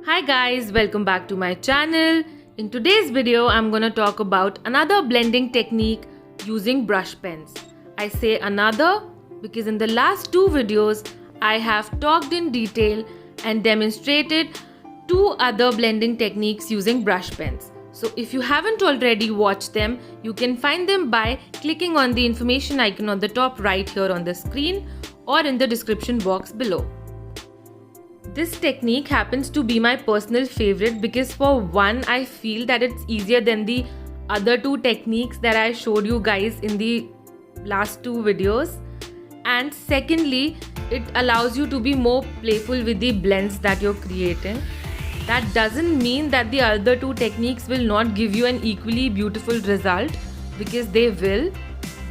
Hi guys, welcome back to my channel. In today's video, I'm gonna talk about another blending technique using brush pens. I say another because in the last two videos, I have talked in detail and demonstrated two other blending techniques using brush pens. So if you haven't already watched them, you can find them by clicking on the information icon on the top right here on the screen or in the description box below. This technique happens to be my personal favorite because for one, I feel that it's easier than the other two techniques that I showed you guys in the last two videos. And secondly, it allows you to be more playful with the blends that you're creating. That doesn't mean that the other two techniques will not give you an equally beautiful result, because they will.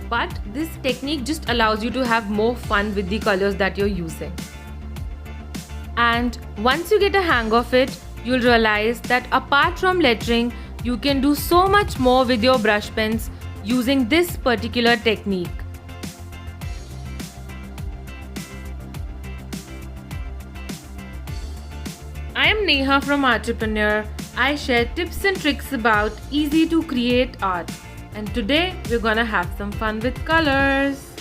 But this technique just allows you to have more fun with the colors that you're using. And once you get a hang of it, you'll realize that apart from lettering, you can do so much more with your brush pens using this particular technique. I am Neha from Artpreneur. I share tips and tricks about easy to create art. And today we're gonna have some fun with colors.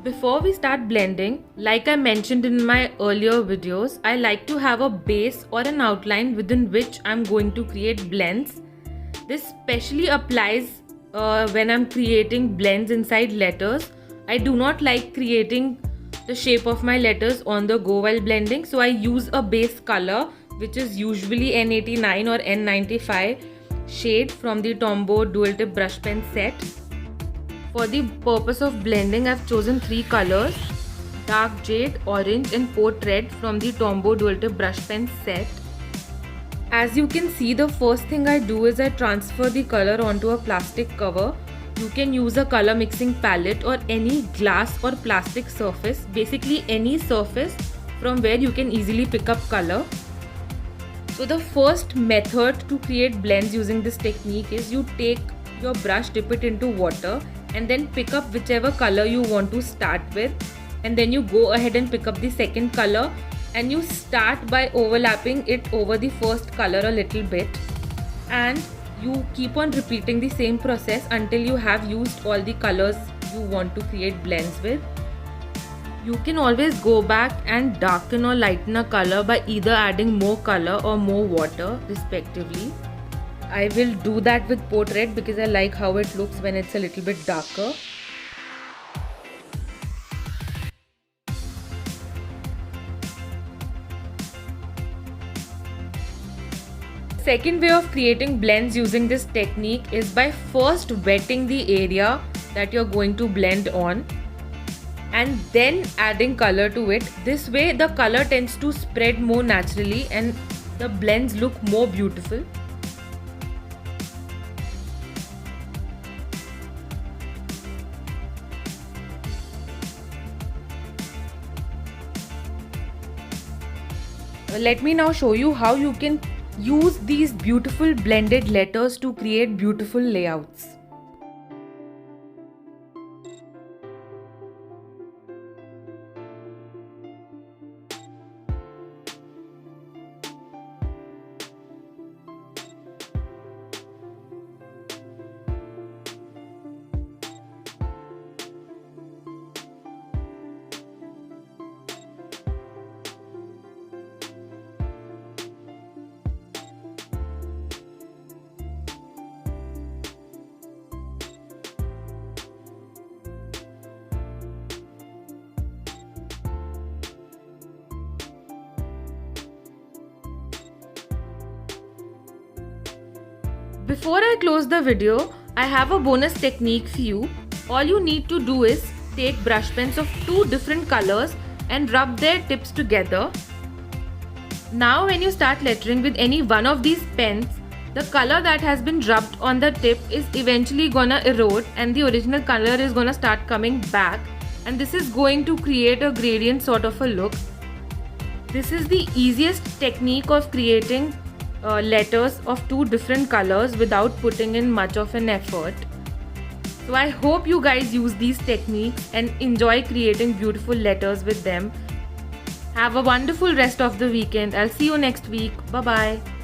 Before we start blending, like I mentioned in my earlier videos, I like to have a base or an outline within which I'm going to create blends. This especially applies when I'm creating blends inside letters. I do not like creating the shape of my letters on the go while blending, so I use a base color which is usually N89 or N95 shade from the Tombow dual tip brush pen set. For the purpose of blending, I've chosen three colors: dark jade, orange and port red from the Tombow dual tip brush pen set. As you can see, the first thing I do is I transfer the color onto a plastic cover. You can use a color mixing palette or any glass or plastic surface, basically any surface from where you can easily pick up color. So the first method to create blends using this technique is you take your brush, dip it into water, and then pick up whichever color you want to start with, and then you go ahead and pick up the second color and you start by overlapping it over the first color a little bit, and you keep on repeating the same process until you have used all the colors you want to create blends with. You can always go back and darken or lighten a color by either adding more color or more water respectively. I will do that with port red because I like how it looks when it's a little bit darker. Second way of creating blends using this technique is by first wetting the area that you're going to blend on and then adding color to it. This way the color tends to spread more naturally and the blends look more beautiful. Let me now show you how you can use these beautiful blended letters to create beautiful layouts. Before I close the video, I have a bonus technique for you. All you need to do is take brush pens of two different colors and rub their tips together. Now when you start lettering with any one of these pens, the color that has been rubbed on the tip is eventually gonna erode and the original color is gonna start coming back, and this is going to create a gradient sort of a look. This is the easiest technique of creating letters of two different colors without putting in much of an effort. So I hope you guys use these techniques and enjoy creating beautiful letters with them. Have a wonderful rest of the weekend. I'll see you next week. Bye bye.